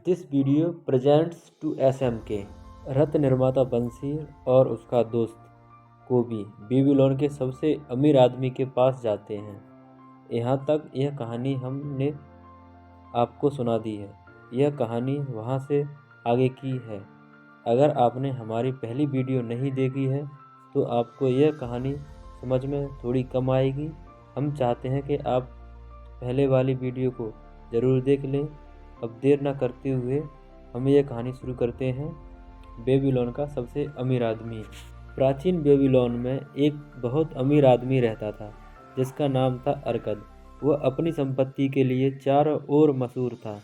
This video presents to SMK। रथ निर्माता बंसी और उसका दोस्त कोबी बेबीलोन के सबसे अमीर आदमी के पास जाते हैं। यहाँ तक यह कहानी हमने आपको सुना दी है। यह कहानी वहाँ से आगे की है। अगर आपने हमारी पहली वीडियो नहीं देखी है तो आपको यह कहानी समझ में थोड़ी कम आएगी। हम चाहते हैं कि आप पहले वाली वीडियो को ज़रूर देख लें। अब देर न करते हुए हम यह कहानी शुरू करते हैं। बेबीलोन का सबसे अमीर आदमी। प्राचीन बेबीलोन में एक बहुत अमीर आदमी रहता था जिसका नाम था अरकद। वह अपनी संपत्ति के लिए चारों ओर मशहूर था।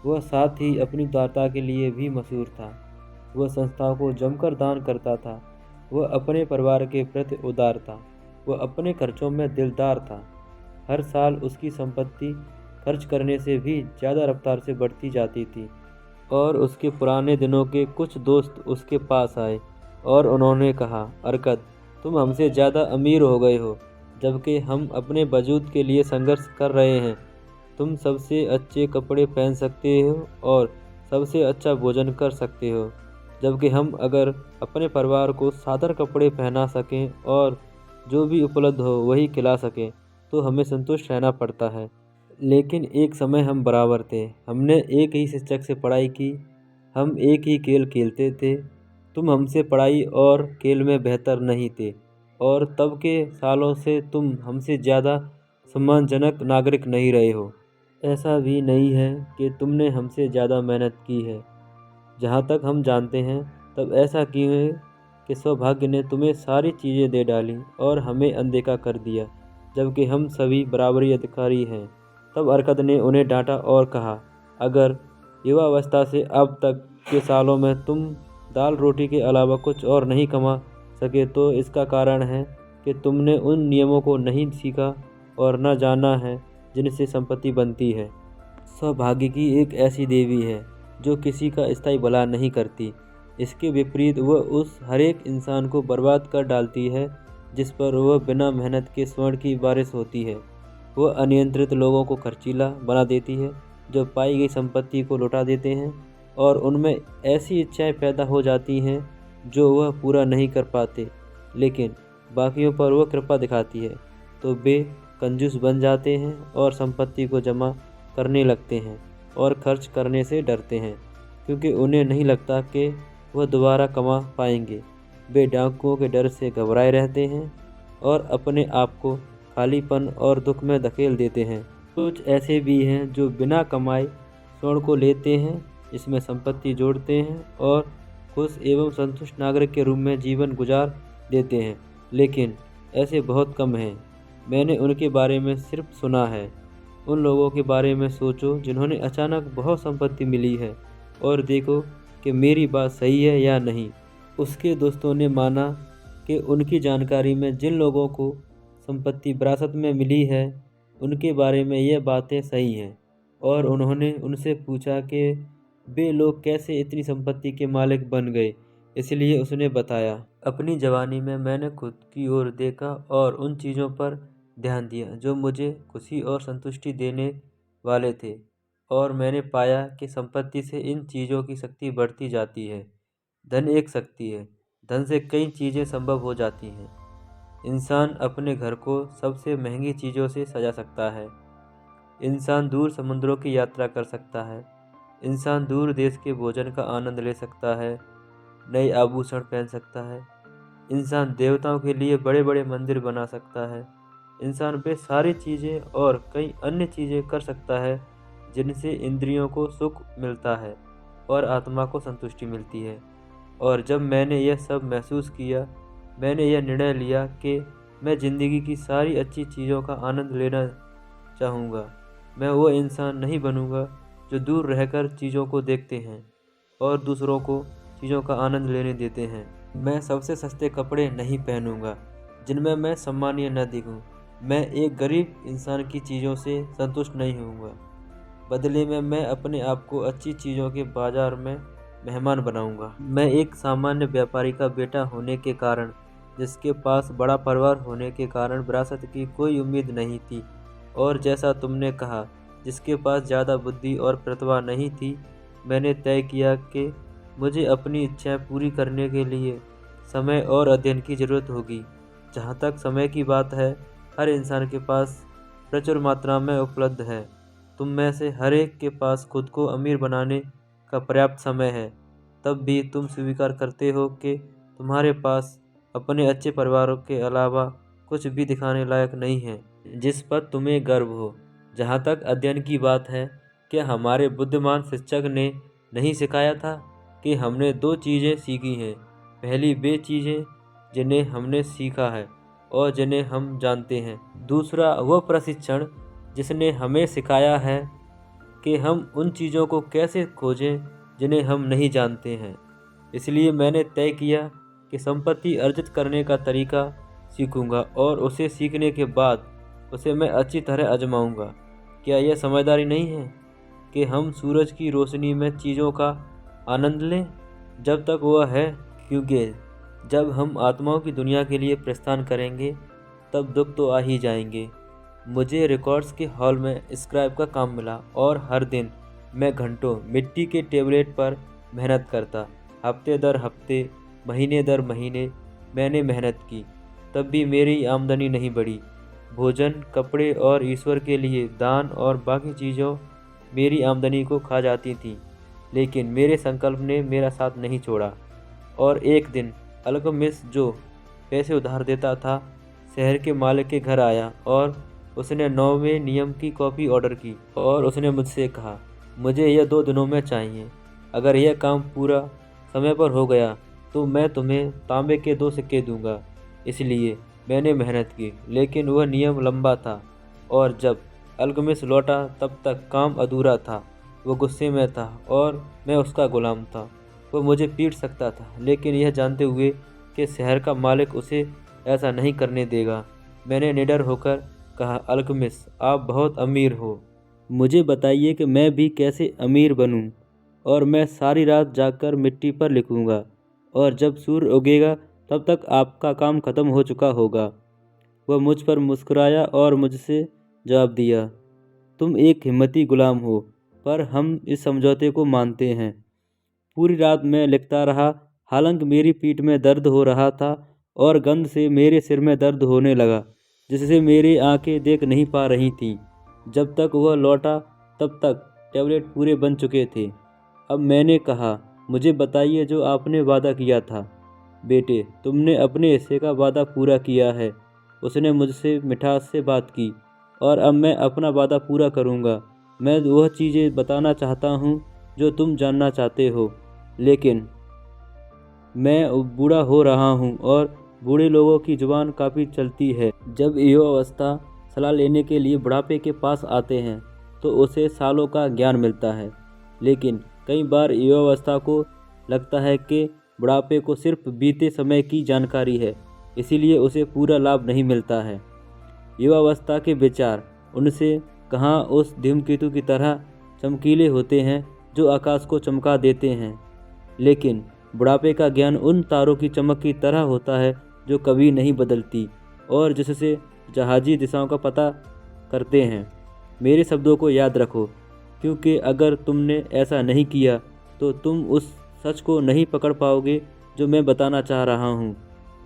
वह साथ ही अपनी उदारता के लिए भी मशहूर था। वह संस्थाओं को जमकर दान करता था। वह अपने परिवार के प्रति उदार था। वह अपने खर्चों में दिलदार था। हर साल उसकी संपत्ति खर्च करने से भी ज़्यादा रफ्तार से बढ़ती जाती थी और उसके पुराने दिनों के कुछ दोस्त उसके पास आए और उन्होंने कहा, अरकद, तुम हमसे ज़्यादा अमीर हो गए हो जबकि हम अपने वजूद के लिए संघर्ष कर रहे हैं। तुम सबसे अच्छे कपड़े पहन सकते हो और सबसे अच्छा भोजन कर सकते हो, जबकि हम अगर अपने परिवार को साधारण कपड़े पहना सकें और जो भी उपलब्ध हो वही खिला सकें तो हमें संतुष्ट रहना पड़ता है। लेकिन एक समय हम बराबर थे। हमने एक ही शिक्षक से पढ़ाई की। हम एक ही खेल खेलते थे। तुम हमसे पढ़ाई और खेल में बेहतर नहीं थे और तब के सालों से तुम हमसे ज़्यादा सम्मानजनक नागरिक नहीं रहे हो। ऐसा भी नहीं है कि तुमने हमसे ज़्यादा मेहनत की है। जहाँ तक हम जानते हैं तब ऐसा क्यों है कि सौभाग्य ने तुम्हें सारी चीज़ें दे डाली और हमें अनदेखा कर दिया, जबकि हम सभी बराबरी अधिकारी हैं। तब अरकद ने उन्हें डांटा और कहा, अगर युवावस्था से अब तक के सालों में तुम दाल रोटी के अलावा कुछ और नहीं कमा सके तो इसका कारण है कि तुमने उन नियमों को नहीं सीखा और न जाना है जिनसे संपत्ति बनती है। सौभाग्य की एक ऐसी देवी है जो किसी का स्थायी भला नहीं करती। इसके विपरीत वह उस हर एक इंसान को बर्बाद कर डालती है जिस पर वह बिना मेहनत के स्वर्ण की बारिश होती है। वह अनियंत्रित लोगों को खर्चीला बना देती है जो पाई गई संपत्ति को लौटा देते हैं और उनमें ऐसी इच्छाएं पैदा हो जाती हैं जो वह पूरा नहीं कर पाते, लेकिन बाकियों पर वह कृपा दिखाती है तो वे कंजूस बन जाते हैं और संपत्ति को जमा करने लगते हैं और खर्च करने से डरते हैं क्योंकि उन्हें नहीं लगता कि वह दोबारा कमा पाएंगे। वे डाकुओं के डर से घबराए रहते हैं और अपने आप को खालीपन और दुख में धकेल देते हैं। कुछ ऐसे भी हैं जो बिना कमाए स्वर्ण को लेते हैं, इसमें संपत्ति जोड़ते हैं और खुश एवं संतुष्ट नागरिक के रूप में जीवन गुजार देते हैं, लेकिन ऐसे बहुत कम हैं। मैंने उनके बारे में सिर्फ सुना है। उन लोगों के बारे में सोचो जिन्होंने अचानक बहुत संपत्ति मिली है और देखो कि मेरी बात सही है या नहीं। उसके दोस्तों ने माना कि उनकी जानकारी में जिन लोगों को संपत्ति विरासत में मिली है उनके बारे में यह बातें सही हैं और उन्होंने उनसे पूछा कि वे लोग कैसे इतनी संपत्ति के मालिक बन गए। इसलिए उसने बताया, अपनी जवानी में मैंने खुद की ओर देखा और उन चीज़ों पर ध्यान दिया जो मुझे खुशी और संतुष्टि देने वाले थे और मैंने पाया कि संपत्ति से इन चीज़ों की शक्ति बढ़ती जाती है। धन एक शक्ति है। धन से कई चीज़ें संभव हो जाती हैं। इंसान अपने घर को सबसे महंगी चीज़ों से सजा सकता है। इंसान दूर समुद्रों की यात्रा कर सकता है। इंसान दूर देश के भोजन का आनंद ले सकता है, नए आभूषण पहन सकता है। इंसान देवताओं के लिए बड़े बड़े मंदिर बना सकता है। इंसान वे सारी चीज़ें और कई अन्य चीज़ें कर सकता है जिनसे इंद्रियों को सुख मिलता है और आत्मा को संतुष्टि मिलती है। और जब मैंने यह सब महसूस किया, मैंने यह निर्णय लिया कि मैं ज़िंदगी की सारी अच्छी चीज़ों का आनंद लेना चाहूँगा। मैं वो इंसान नहीं बनूँगा जो दूर रहकर चीज़ों को देखते हैं और दूसरों को चीज़ों का आनंद लेने देते हैं। मैं सबसे सस्ते कपड़े नहीं पहनूँगा जिनमें मैं सम्मानीय न दिखूँ। मैं एक गरीब इंसान की चीज़ों से संतुष्ट नहीं होऊंगा। बदले में मैं अपने आप को अच्छी चीज़ों के बाज़ार में मेहमान बनाऊंगा। मैं एक सामान्य व्यापारी का बेटा होने के कारण, जिसके पास बड़ा परिवार होने के कारण विरासत की कोई उम्मीद नहीं थी, और जैसा तुमने कहा, जिसके पास ज़्यादा बुद्धि और प्रतिभा नहीं थी, मैंने तय किया कि मुझे अपनी इच्छाएं पूरी करने के लिए समय और अध्ययन की ज़रूरत होगी। जहाँ तक समय की बात है, हर इंसान के पास प्रचुर मात्रा में उपलब्ध है। तुम में से हर एक के पास खुद को अमीर बनाने का पर्याप्त समय है। तब भी तुम स्वीकार करते हो कि तुम्हारे पास अपने अच्छे परिवारों के अलावा कुछ भी दिखाने लायक नहीं है जिस पर तुम्हें गर्व हो। जहाँ तक अध्ययन की बात है, क्या हमारे बुद्धिमान शिक्षक ने नहीं सिखाया था कि हमने दो चीज़ें सीखी हैं। पहली वे चीज़ें जिन्हें हमने सीखा है और जिन्हें हम जानते हैं। दूसरा वह प्रशिक्षण जिसने हमें सिखाया है कि हम उन चीज़ों को कैसे खोजें जिन्हें हम नहीं जानते हैं। इसलिए मैंने तय किया कि संपत्ति अर्जित करने का तरीका सीखूंगा और उसे सीखने के बाद उसे मैं अच्छी तरह आजमाऊंगा। क्या यह समझदारी नहीं है कि हम सूरज की रोशनी में चीज़ों का आनंद लें जब तक वह है, क्योंकि जब हम आत्माओं की दुनिया के लिए प्रस्थान करेंगे तब दुख तो आ ही जाएंगे। मुझे रिकॉर्ड्स के हॉल में स्क्राइब का काम मिला और हर दिन मैं घंटों मिट्टी के टेबलेट पर मेहनत करता। हफ्ते दर हफ्ते, महीने दर महीने मैंने मेहनत की, तब भी मेरी आमदनी नहीं बढ़ी। भोजन, कपड़े और ईश्वर के लिए दान और बाकी चीज़ों मेरी आमदनी को खा जाती थीं, लेकिन मेरे संकल्प ने मेरा साथ नहीं छोड़ा। और एक दिन अल्केमिस्ट, जो पैसे उधार देता था, शहर के मालिक के घर आया और उसने 9वें नियम की कॉपी ऑर्डर की और उसने मुझसे कहा, मुझे यह 2 दिनों में चाहिए। अगर यह काम पूरा समय पर हो गया तो मैं तुम्हें तांबे के 2 सिक्के दूंगा। इसलिए मैंने मेहनत की, लेकिन वह नियम लंबा था और जब अल्केमिस्ट लौटा तब तक काम अधूरा था। वो गुस्से में था और मैं उसका गुलाम था। वो मुझे पीट सकता था, लेकिन यह जानते हुए कि शहर का मालिक उसे ऐसा नहीं करने देगा। मैंने निडर होकर कहा, अल्केमिस्ट, आप बहुत अमीर हो। मुझे बताइए कि मैं भी कैसे अमीर बनूं, और मैं सारी रात जागकर मिट्टी पर लिखूंगा और जब सूर्य उगेगा तब तक आपका काम खत्म हो चुका होगा। वह मुझ पर मुस्कुराया और मुझसे जवाब दिया, तुम एक हिम्मती गुलाम हो, पर हम इस समझौते को मानते हैं। पूरी रात मैं लिखता रहा, हालांकि मेरी पीठ में दर्द हो रहा था और गंध से मेरे सिर में दर्द होने लगा, जिससे मेरी आंखें देख नहीं पा रही थीं। जब तक वह लौटा तब तक टैबलेट पूरे बन चुके थे। अब मैंने कहा, मुझे बताइए जो आपने वादा किया था। बेटे, तुमने अपने हिस्से का वादा पूरा किया है। उसने मुझसे मिठास से बात की, और अब मैं अपना वादा पूरा करूंगा। मैं वह चीज़ें बताना चाहता हूँ जो तुम जानना चाहते हो, लेकिन मैं बूढ़ा हो रहा हूँ और बूढ़े लोगों की जुबान काफ़ी चलती है। जब युवावस्था सलाह लेने के लिए बुढ़ापे के पास आते हैं तो उसे सालों का ज्ञान मिलता है, लेकिन कई बार युवावस्था को लगता है कि बुढ़ापे को सिर्फ बीते समय की जानकारी है, इसीलिए उसे पूरा लाभ नहीं मिलता है। युवावस्था के विचार उनसे कहाँ उस धूमकेतु की तरह चमकीले होते हैं जो आकाश को चमका देते हैं, लेकिन बुढ़ापे का ज्ञान उन तारों की चमक की तरह होता है जो कभी नहीं बदलती और जिससे जहाजी दिशाओं का पता करते हैं। मेरे शब्दों को याद रखो, क्योंकि अगर तुमने ऐसा नहीं किया तो तुम उस सच को नहीं पकड़ पाओगे जो मैं बताना चाह रहा हूँ,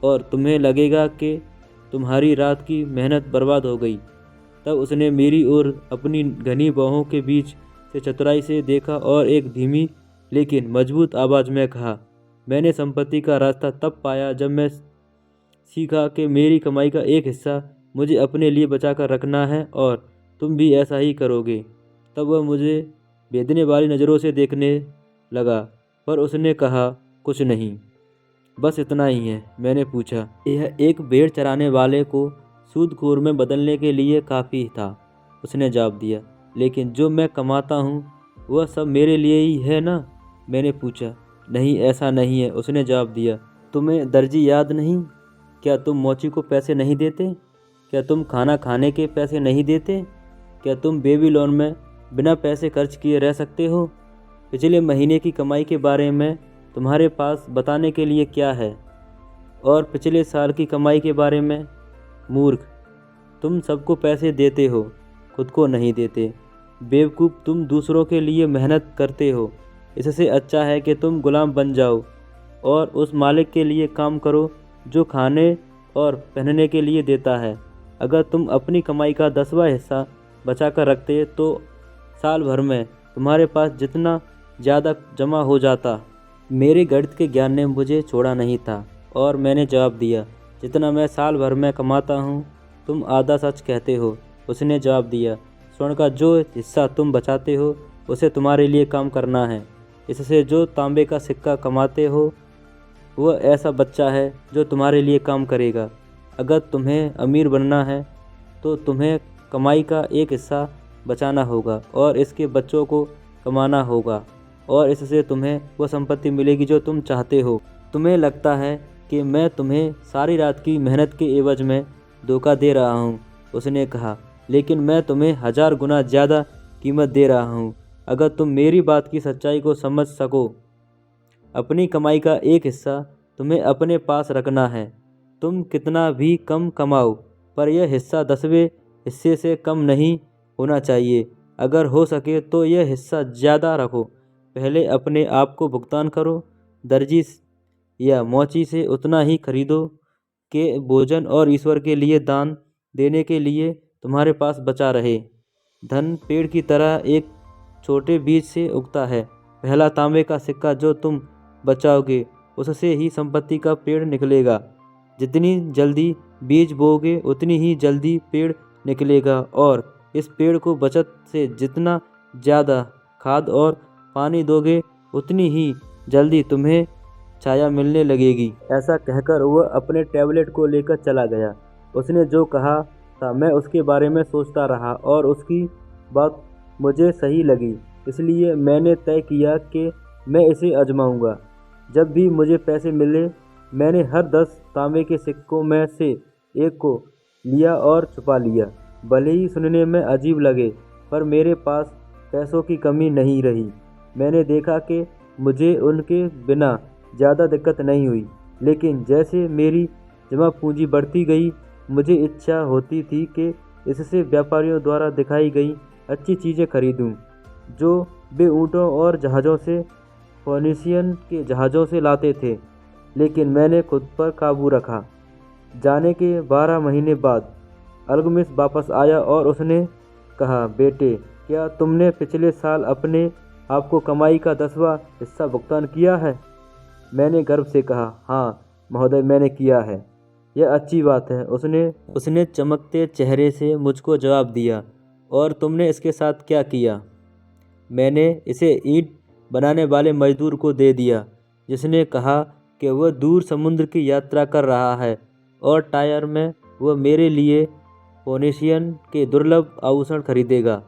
और तुम्हें लगेगा कि तुम्हारी रात की मेहनत बर्बाद हो गई। तब उसने मेरी ओर अपनी घनी बाहों के बीच से चतुराई से देखा और एक धीमी लेकिन मजबूत आवाज़ में कहा, मैंने संपत्ति का रास्ता तब पाया जब मैं सीखा कि मेरी कमाई का एक हिस्सा मुझे अपने लिए बचा कर रखना है, और तुम भी ऐसा ही करोगे। तब वह मुझे भेदने वाली नज़रों से देखने लगा, पर उसने कहा, कुछ नहीं, बस इतना ही है। मैंने पूछा, यह एक भेड़ चराने वाले को सूदखोर में बदलने के लिए काफ़ी था। उसने जवाब दिया, लेकिन जो मैं कमाता हूँ वह सब मेरे लिए ही है ना। मैंने पूछा, नहीं, ऐसा नहीं है। उसने जवाब दिया, तुम्हें दर्जी याद नहीं? क्या तुम मोची को पैसे नहीं देते? क्या तुम खाना खाने के पैसे नहीं देते? क्या तुम बेबीलोन में बिना पैसे खर्च किए रह सकते हो? पिछले महीने की कमाई के बारे में तुम्हारे पास बताने के लिए क्या है? और पिछले साल की कमाई के बारे में? मूर्ख, तुम सबको पैसे देते हो, खुद को नहीं देते। बेवकूफ़, तुम दूसरों के लिए मेहनत करते हो इससे अच्छा है कि तुम गुलाम बन जाओ और उस मालिक के लिए काम करो जो खाने और पहनने के लिए देता है। अगर तुम अपनी कमाई का 10वां हिस्सा बचा कर रखते तो साल भर में तुम्हारे पास जितना ज़्यादा जमा हो जाता। मेरे गणित के ज्ञान ने मुझे छोड़ा नहीं था और मैंने जवाब दिया, जितना मैं साल भर में कमाता हूँ तुम आधा सच कहते हो। उसने जवाब दिया, स्वर्ण का जो हिस्सा तुम बचाते हो उसे तुम्हारे लिए काम करना है। इससे जो तांबे का सिक्का कमाते हो वह ऐसा बच्चा है जो तुम्हारे लिए काम करेगा। अगर तुम्हें अमीर बनना है तो तुम्हें कमाई का एक हिस्सा बचाना होगा और इसके बच्चों को कमाना होगा और इससे तुम्हें वह संपत्ति मिलेगी जो तुम चाहते हो। तुम्हें लगता है कि मैं तुम्हें सारी रात की मेहनत के एवज में धोखा दे रहा हूँ, उसने कहा, लेकिन मैं तुम्हें 1000 गुना ज़्यादा कीमत दे रहा हूँ। अगर तुम मेरी बात की सच्चाई को समझ सको, अपनी कमाई का एक हिस्सा तुम्हें अपने पास रखना है। तुम कितना भी कम कमाओ पर यह हिस्सा 10वें हिस्से से कम नहीं होना चाहिए। अगर हो सके तो यह हिस्सा ज़्यादा रखो। पहले अपने आप को भुगतान करो। दर्जी या मोची से उतना ही खरीदो कि भोजन और ईश्वर के लिए दान देने के लिए तुम्हारे पास बचा रहे। धन पेड़ की तरह एक छोटे बीज से उगता है। पहला तांबे का सिक्का जो तुम बचाओगे उससे ही संपत्ति का पेड़ निकलेगा। जितनी जल्दी बीज बोओगे उतनी ही जल्दी पेड़ निकलेगा और इस पेड़ को बचत से जितना ज़्यादा खाद और पानी दोगे उतनी ही जल्दी तुम्हें छाया मिलने लगेगी। ऐसा कहकर वह अपने टैबलेट को लेकर चला गया। उसने जो कहा था मैं उसके बारे में सोचता रहा और उसकी बात मुझे सही लगी, इसलिए मैंने तय किया कि मैं इसे आजमाऊंगा। जब भी मुझे पैसे मिले मैंने हर 10 तांबे के सिक्कों में से एक को लिया और छुपा लिया। भले ही सुनने में अजीब लगे पर मेरे पास पैसों की कमी नहीं रही। मैंने देखा कि मुझे उनके बिना ज़्यादा दिक्कत नहीं हुई, लेकिन जैसे मेरी जमा पूंजी बढ़ती गई मुझे इच्छा होती थी कि इससे व्यापारियों द्वारा दिखाई गई अच्छी चीज़ें खरीदूं, जो वे ऊँटों और जहाज़ों से फोनिशियन के जहाज़ों से लाते थे। लेकिन मैंने खुद पर काबू रखा। जाने के 12 महीने बाद अल्गमिस वापस आया और उसने कहा, बेटे, क्या तुमने पिछले साल अपने आप को कमाई का 10वां हिस्सा भुगतान किया है? मैंने गर्व से कहा, हाँ महोदय, मैंने किया है। यह अच्छी बात है, उसने चमकते चेहरे से मुझको जवाब दिया। और तुमने इसके साथ क्या किया? मैंने इसे ईंट बनाने वाले मजदूर को दे दिया, जिसने कहा कि वह दूर समुद्र की यात्रा कर रहा है और टायर में वह मेरे लिए फोनिशियन के दुर्लभ आभूषण खरीदेगा।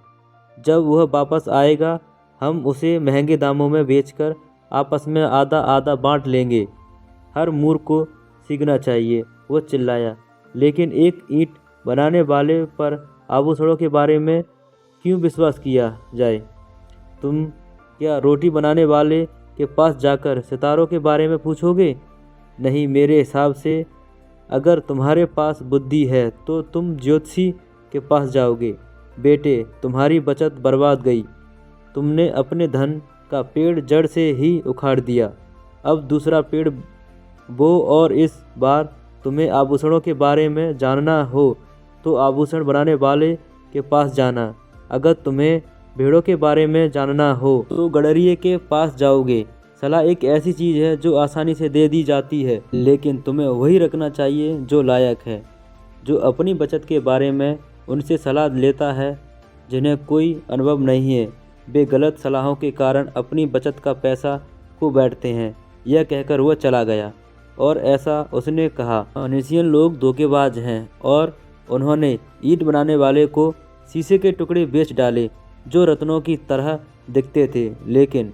जब वह वापस आएगा हम उसे महंगे दामों में बेचकर आपस में आधा आधा बांट लेंगे। हर मूर्ख को सीखना चाहिए, वह चिल्लाया। लेकिन एक ईंट बनाने वाले पर आभूषणों के बारे में क्यों विश्वास किया जाए? तुम क्या रोटी बनाने वाले के पास जाकर सितारों के बारे में पूछोगे? नहीं, मेरे हिसाब से अगर तुम्हारे पास बुद्धि है तो तुम ज्योतिषी के पास जाओगे। बेटे, तुम्हारी बचत बर्बाद गई। तुमने अपने धन का पेड़ जड़ से ही उखाड़ दिया। अब दूसरा पेड़ बो और इस बार तुम्हें आभूषणों के बारे में जानना हो तो आभूषण बनाने वाले के पास जाना। अगर तुम्हें भेड़ों के बारे में जानना हो तो गडरिये के पास जाओगे। सलाह एक ऐसी चीज़ है जो आसानी से दे दी जाती है, लेकिन तुम्हें वही रखना चाहिए जो लायक है। जो अपनी बचत के बारे में उनसे सलाह लेता है जिन्हें कोई अनुभव नहीं है, वे गलत सलाहों के कारण अपनी बचत का पैसा खो बैठते हैं। यह कहकर वह चला गया। और ऐसा उसने कहा, फोनिशियन लोग धोखेबाज हैं और उन्होंने ईंट बनाने वाले को शीशे के टुकड़े बेच डाले जो रत्नों की तरह दिखते थे। लेकिन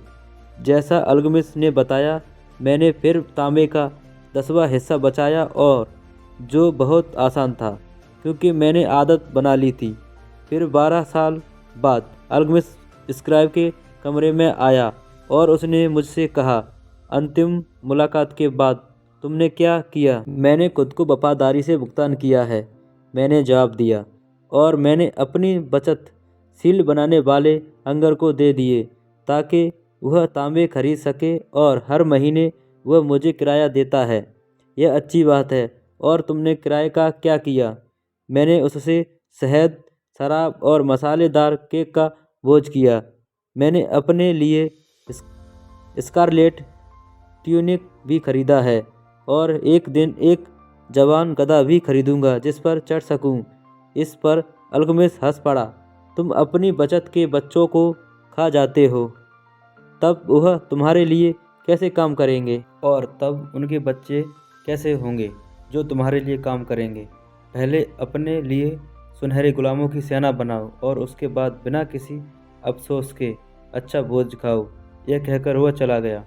जैसा अल्गमिस ने बताया, मैंने फिर तांबे का 10वां हिस्सा बचाया और जो बहुत आसान था क्योंकि मैंने आदत बना ली थी। फिर 12 साल बाद अल्गमिस स्क्राइब के कमरे में आया और उसने मुझसे कहा, अंतिम मुलाकात के बाद तुमने क्या किया? मैंने खुद को वफादारी से भुगतान किया है, मैंने जवाब दिया, और मैंने अपनी बचत सील बनाने वाले हंगर को दे दिए ताकि वह तांबे खरीद सके और हर महीने वह मुझे किराया देता है। यह अच्छी बात है। और तुमने किराए का क्या किया? मैंने उससे शहद, शराब और मसालेदार केक का बोझ किया। मैंने अपने लिए स्कारलेट ट्यूनिक भी खरीदा है और एक दिन एक जवान गधा भी खरीदूंगा जिस पर चढ़ सकूं। इस पर अल्केमिस्ट हंस पड़ा। तुम अपनी बचत के बच्चों को खा जाते हो, तब वह तुम्हारे लिए कैसे काम करेंगे? और तब उनके बच्चे कैसे होंगे जो तुम्हारे लिए काम करेंगे? पहले अपने लिए सुनहरे गुलामों की सेना बनाओ और उसके बाद बिना किसी अफसोस के अच्छा भोज खाओ। यह कहकर वह चला गया।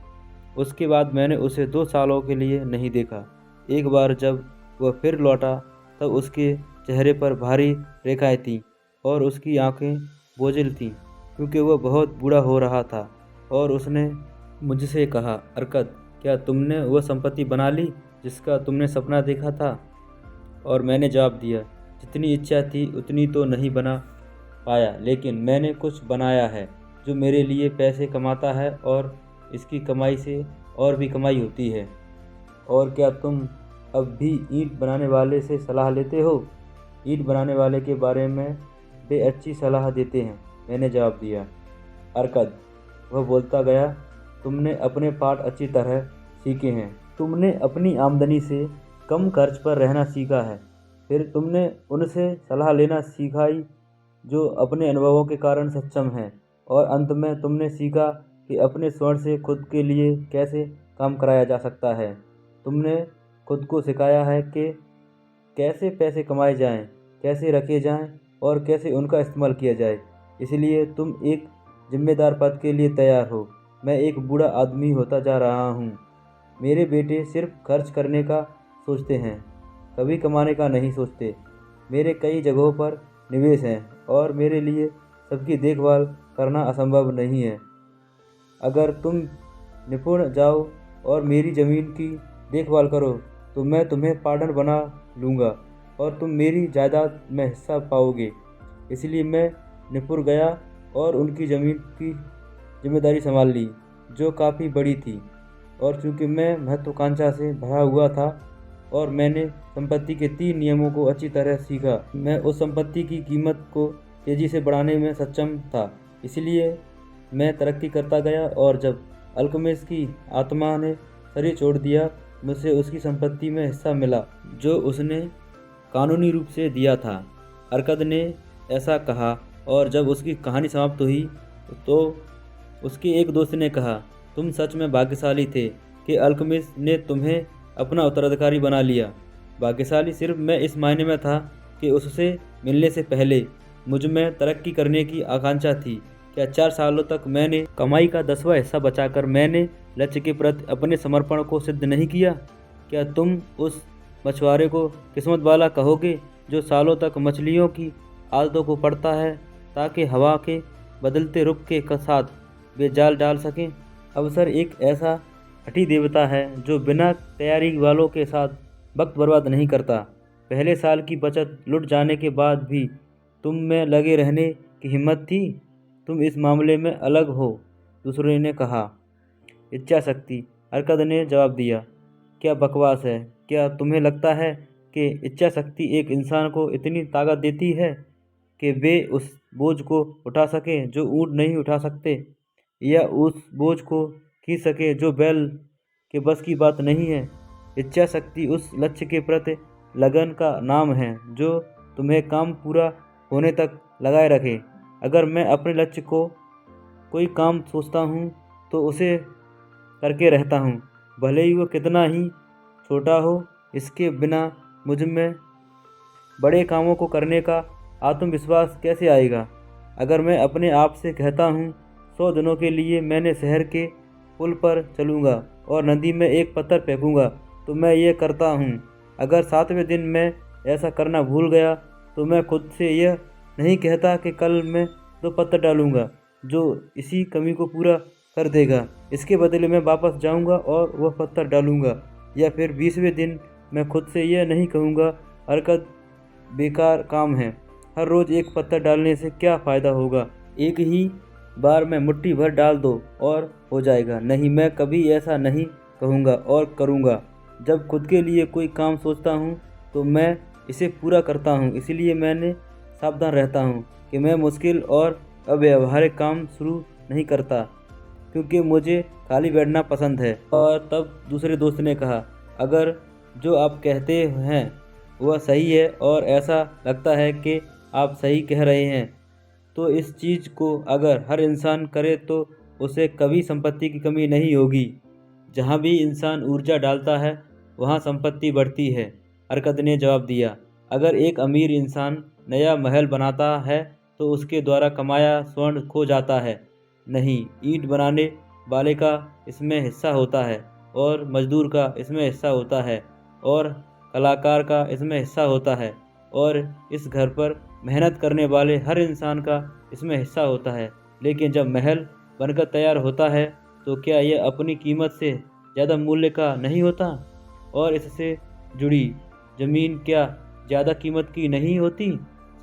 उसके बाद मैंने उसे 2 सालों के लिए नहीं देखा। एक बार जब वह फिर लौटा तब उसके चेहरे पर भारी रेखाएं थीं और उसकी आंखें बोझिल थीं क्योंकि वह बहुत बूढ़ा हो रहा था। और उसने मुझसे कहा, अरकद, क्या तुमने वह संपत्ति बना ली जिसका तुमने सपना देखा था? और मैंने जवाब दिया, जितनी इच्छा थी उतनी तो नहीं बना पाया, लेकिन मैंने कुछ बनाया है जो मेरे लिए पैसे कमाता है और इसकी कमाई से और भी कमाई होती है। और क्या तुम अब भी ईंट बनाने वाले से सलाह लेते हो? ईंट बनाने वाले के बारे में वे अच्छी सलाह देते हैं, मैंने जवाब दिया। अरकद, वह बोलता गया, तुमने अपने पाठ अच्छी तरह सीखे हैं। तुमने अपनी आमदनी से कम खर्च पर रहना सीखा है। फिर तुमने उनसे सलाह लेना सिखाई जो अपने अनुभवों के कारण सक्षम हैं। और अंत में तुमने सीखा कि अपने स्वर्ण से खुद के लिए कैसे काम कराया जा सकता है। तुमने खुद को सिखाया है कि कैसे पैसे कमाए जाएं, कैसे रखे जाएं और कैसे उनका इस्तेमाल किया जाए। इसलिए तुम एक जिम्मेदार पद के लिए तैयार हो। मैं एक बूढ़ा आदमी होता जा रहा हूँ। मेरे बेटे सिर्फ खर्च करने का सोचते हैं, कभी कमाने का नहीं सोचते। मेरे कई जगहों पर निवेश हैं और मेरे लिए सबकी देखभाल करना असंभव नहीं है। अगर तुम निपुण जाओ और मेरी ज़मीन की देखभाल करो तो मैं तुम्हें पार्टनर बना लूँगा और तुम मेरी जायदाद में हिस्सा पाओगे। इसलिए मैं निपुण गया और उनकी ज़मीन की जिम्मेदारी संभाल ली, जो काफ़ी बड़ी थी। और चूँकि मैं महत्वाकांक्षा से भरा हुआ था और मैंने संपत्ति के 3 नियमों को अच्छी तरह सीखा, मैं उस संपत्ति की कीमत को तेज़ी से बढ़ाने में सक्षम था। इसलिए मैं तरक्की करता गया और जब अल्केमिस्ट की आत्मा ने शरीर छोड़ दिया, मुझे उसकी संपत्ति में हिस्सा मिला जो उसने कानूनी रूप से दिया था। अरकद ने ऐसा कहा और जब उसकी कहानी समाप्त हुई तो उसके एक दोस्त ने कहा, तुम सच में भाग्यशाली थे कि अल्केमिस्ट ने तुम्हें अपना उत्तराधिकारी बना लिया। भाग्यशाली सिर्फ मैं इस मायने में था कि उससे मिलने से पहले मुझ में तरक्की करने की आकांक्षा थी। क्या 4 सालों तक मैंने कमाई का 10वां हिस्सा बचाकर मैंने लक्ष्य के प्रति अपने समर्पण को सिद्ध नहीं किया? क्या तुम उस मछुआरे को किस्मत वाला कहोगे जो सालों तक मछलियों की आदतों को पढ़ता है ताकि हवा के बदलते रुख के साथ वे जाल डाल सकें? अवसर एक ऐसा हठी देवता है जो बिना तैयारी वालों के साथ वक्त बर्बाद नहीं करता। पहले साल की बचत लुट जाने के बाद भी तुम में लगे रहने की हिम्मत थी। तुम इस मामले में अलग हो, दूसरे ने कहा। इच्छा शक्ति, अरकद ने जवाब दिया। क्या बकवास है। क्या तुम्हें लगता है कि इच्छा शक्ति एक इंसान को इतनी ताकत देती है कि वे उस बोझ को उठा सके जो ऊंट नहीं उठा सकते, या उस बोझ को खींच सके जो बैल के बस की बात नहीं है? इच्छा शक्ति उस लक्ष्य के प्रति लगन का नाम है जो तुम्हें काम पूरा होने तक लगाए रखे। अगर मैं अपने लक्ष्य को कोई काम सोचता हूँ तो उसे करके रहता हूँ, भले ही वो कितना ही छोटा हो। इसके बिना मुझ में बड़े कामों को करने का आत्मविश्वास कैसे आएगा? अगर मैं अपने आप से कहता हूँ 100 दिनों के लिए मैंने शहर के पुल पर चलूँगा और नदी में एक पत्थर फेंकूँगा तो मैं ये करता हूँ। अगर 7वें दिन मैं ऐसा करना भूल गया तो मैं खुद से यह नहीं कहता कि कल मैं 2 पत्थर डालूँगा जो इसी कमी को पूरा कर देगा। इसके बदले मैं वापस जाऊँगा और वह पत्थर डालूँगा। या फिर 20वें दिन मैं खुद से यह नहीं कहूँगा, हरकत बेकार काम है, हर रोज़ एक पत्थर डालने से क्या फ़ायदा होगा। एक ही बार में मुट्ठी भर डाल दो और हो जाएगा। नहीं, मैं कभी ऐसा नहीं कहूँगा और करूँगा। जब खुद के लिए कोई काम सोचता हूँ तो मैं इसे पूरा करता हूँ। इसलिए मैंने सावधान रहता हूँ कि मैं मुश्किल और अव्यावहारिक काम शुरू नहीं करता, क्योंकि मुझे खाली बैठना पसंद है। और तब दूसरे दोस्त ने कहा, अगर जो आप कहते हैं वह सही है और ऐसा लगता है कि आप सही कह रहे हैं, तो इस चीज़ को अगर हर इंसान करे तो उसे कभी संपत्ति की कमी नहीं होगी। जहाँ भी इंसान ऊर्जा डालता है वहाँ संपत्ति बढ़ती है। अरकद ने जवाब दिया, अगर एक अमीर इंसान नया महल बनाता है तो उसके द्वारा कमाया स्वर्ण खो जाता है। नहीं, ईंट बनाने वाले का इसमें हिस्सा होता है और मजदूर का इसमें हिस्सा होता है और कलाकार का इसमें हिस्सा होता है और इस घर पर मेहनत करने वाले हर इंसान का इसमें हिस्सा होता है। लेकिन जब महल बनकर तैयार होता है तो क्या यह अपनी कीमत से ज़्यादा मूल्य का नहीं होता? और इससे जुड़ी ज़मीन क्या ज़्यादा कीमत की नहीं होती?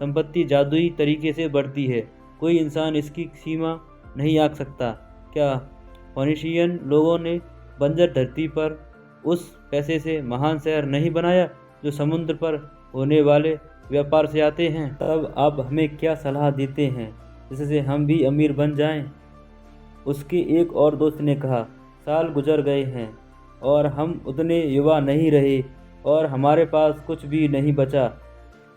संपत्ति जादुई तरीके से बढ़ती है, कोई इंसान इसकी सीमा नहीं आंक सकता। क्या फोनिशियन लोगों ने बंजर धरती पर उस पैसे से महान शहर नहीं बनाया जो समुद्र पर होने वाले व्यापार से आते हैं? तब आप हमें क्या सलाह देते हैं जिससे हम भी अमीर बन जाएं? उसके एक और दोस्त ने कहा, साल गुजर गए हैं और हम उतने युवा नहीं रहे और हमारे पास कुछ भी नहीं बचा।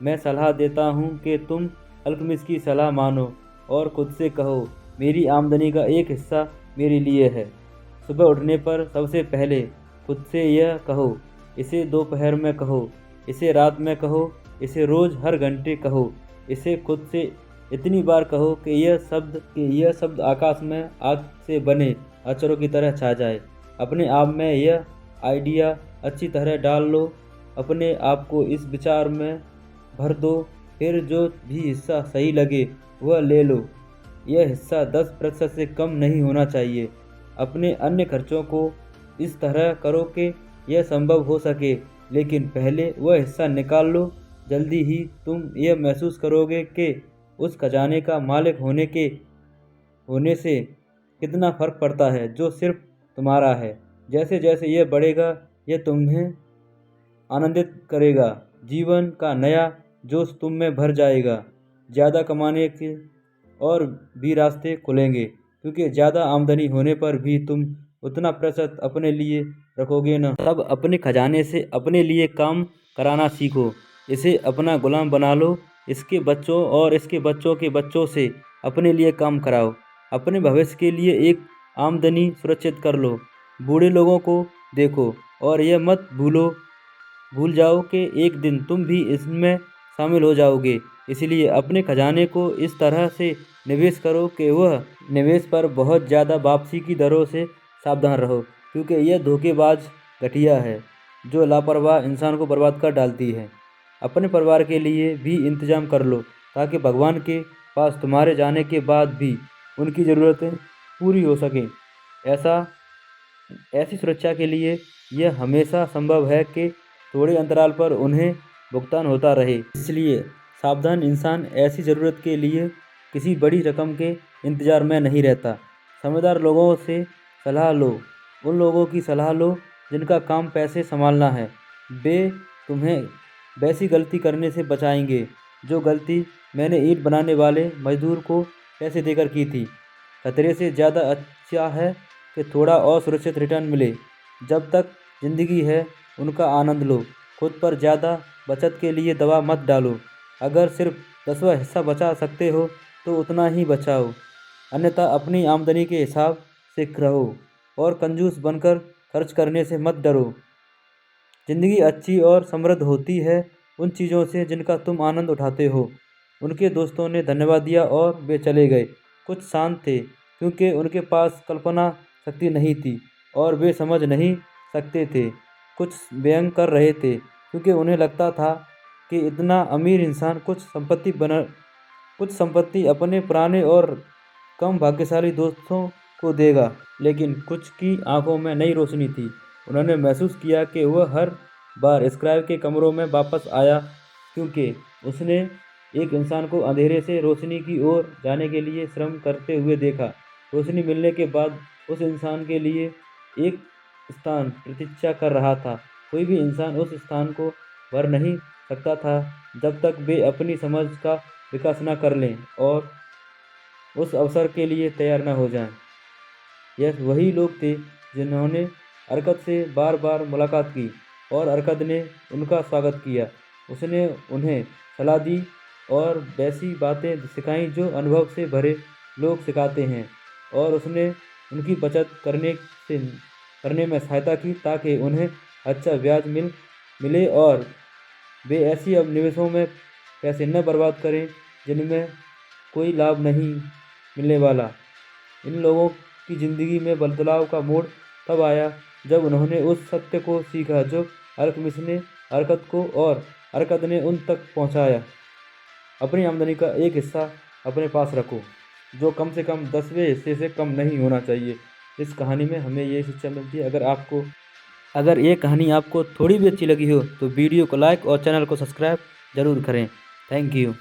मैं सलाह देता हूँ कि तुम अल्केमिस्ट की सलाह मानो और खुद से कहो, मेरी आमदनी का एक हिस्सा मेरे लिए है। सुबह उठने पर सबसे पहले खुद से यह कहो, इसे दोपहर में कहो, इसे रात में कहो, इसे रोज़ हर घंटे कहो, इसे खुद से इतनी बार कहो कि यह शब्द आकाश में आग से बने अक्षरों की तरह छा जाए। अपने आप में यह आइडिया अच्छी तरह डाल लो, अपने आप को इस विचार में भर दो, फिर जो भी हिस्सा सही लगे वह ले लो। यह हिस्सा 10% से कम नहीं होना चाहिए। अपने अन्य खर्चों को इस तरह करो कि यह संभव हो सके, लेकिन पहले वह हिस्सा निकाल लो। जल्दी ही तुम यह महसूस करोगे कि उस खजाने का मालिक होने से कितना फ़र्क पड़ता है जो सिर्फ तुम्हारा है। जैसे जैसे यह बढ़ेगा यह तुम्हें आनंदित करेगा, जीवन का नया जोश तुम में भर जाएगा। ज़्यादा कमाने के और भी रास्ते खुलेंगे, क्योंकि ज़्यादा आमदनी होने पर भी तुम उतना प्रतिशत अपने लिए रखोगे ना। तब अपने खजाने से अपने लिए काम कराना सीखो, इसे अपना गुलाम बना लो। इसके बच्चों और इसके बच्चों के बच्चों से अपने लिए काम कराओ। अपने भविष्य के लिए एक आमदनी सुरक्षित कर लो। बूढ़े लोगों को देखो और यह मत भूल जाओ कि एक दिन तुम भी इसमें शामिल हो जाओगे। इसलिए अपने खजाने को इस तरह से निवेश करो कि वह निवेश पर बहुत ज़्यादा वापसी की दरों से सावधान रहो, क्योंकि यह धोखेबाज घटिया है जो लापरवाह इंसान को बर्बाद कर डालती है। अपने परिवार के लिए भी इंतजाम कर लो, ताकि भगवान के पास तुम्हारे जाने के बाद भी उनकी ज़रूरतें पूरी हो सकें। ऐसी सुरक्षा के लिए यह हमेशा संभव है कि थोड़े अंतराल पर उन्हें भुगतान होता रहे। इसलिए सावधान इंसान ऐसी ज़रूरत के लिए किसी बड़ी रकम के इंतज़ार में नहीं रहता। समझदार लोगों से सलाह लो, उन लोगों की सलाह लो जिनका काम पैसे संभालना है। वे तुम्हें वैसी गलती करने से बचाएंगे जो गलती मैंने ईंट बनाने वाले मजदूर को पैसे देकर की थी। खतरे से ज़्यादा अच्छा है कि थोड़ा और सुरक्षित रिटर्न मिले। जब तक ज़िंदगी है उनका आनंद लो। खुद पर ज़्यादा बचत के लिए दबाव मत डालो। अगर सिर्फ 10वां हिस्सा बचा सकते हो तो उतना ही बचाओ, अन्यथा अपनी आमदनी के हिसाब से रहो और कंजूस बनकर खर्च करने से मत डरो। ज़िंदगी अच्छी और समृद्ध होती है उन चीज़ों से जिनका तुम आनंद उठाते हो। उनके दोस्तों ने धन्यवाद दिया और वे चले गए। कुछ शांत थे क्योंकि उनके पास कल्पना शक्ति नहीं थी और वे समझ नहीं सकते थे। कुछ व्यंग कर रहे थे क्योंकि उन्हें लगता था कि इतना अमीर इंसान कुछ संपत्ति अपने पुराने और कम भाग्यशाली दोस्तों को देगा। लेकिन कुछ की आंखों में नई रोशनी थी। उन्होंने महसूस किया कि वह हर बार स्क्राइब के कमरों में वापस आया क्योंकि उसने एक इंसान को अंधेरे से रोशनी की ओर जाने के लिए श्रम करते हुए देखा। रोशनी मिलने के बाद उस इंसान के लिए एक स्थान प्रतीक्षा कर रहा था। कोई भी इंसान उस स्थान को भर नहीं सकता था जब तक वे अपनी समझ का विकास न कर लें और उस अवसर के लिए तैयार न हो जाएं। यह वही लोग थे जिन्होंने अरकद से बार बार मुलाकात की और अरकद ने उनका स्वागत किया। उसने उन्हें सलाह दी और वैसी बातें सिखाईं जो अनुभव से भरे लोग सिखाते हैं, और उसने उनकी बचत करने में सहायता की ताकि उन्हें अच्छा ब्याज मिले और वे ऐसी अब निवेशों में पैसे न बर्बाद करें जिनमें कोई लाभ नहीं मिलने वाला। इन लोगों की ज़िंदगी में बदलाव का मोड़ तब आया जब उन्होंने उस सत्य को सीखा जो अल्केमिस्ट ने अरकद को और अरकद ने उन तक पहुंचाया। अपनी आमदनी का एक हिस्सा अपने पास रखो, जो कम से कम 10वें हिस्से से कम नहीं होना चाहिए। इस कहानी में हमें ये शिक्षा मिलती है। अगर ये कहानी आपको थोड़ी भी अच्छी लगी हो तो वीडियो को लाइक और चैनल को सब्सक्राइब ज़रूर करें। Thank you.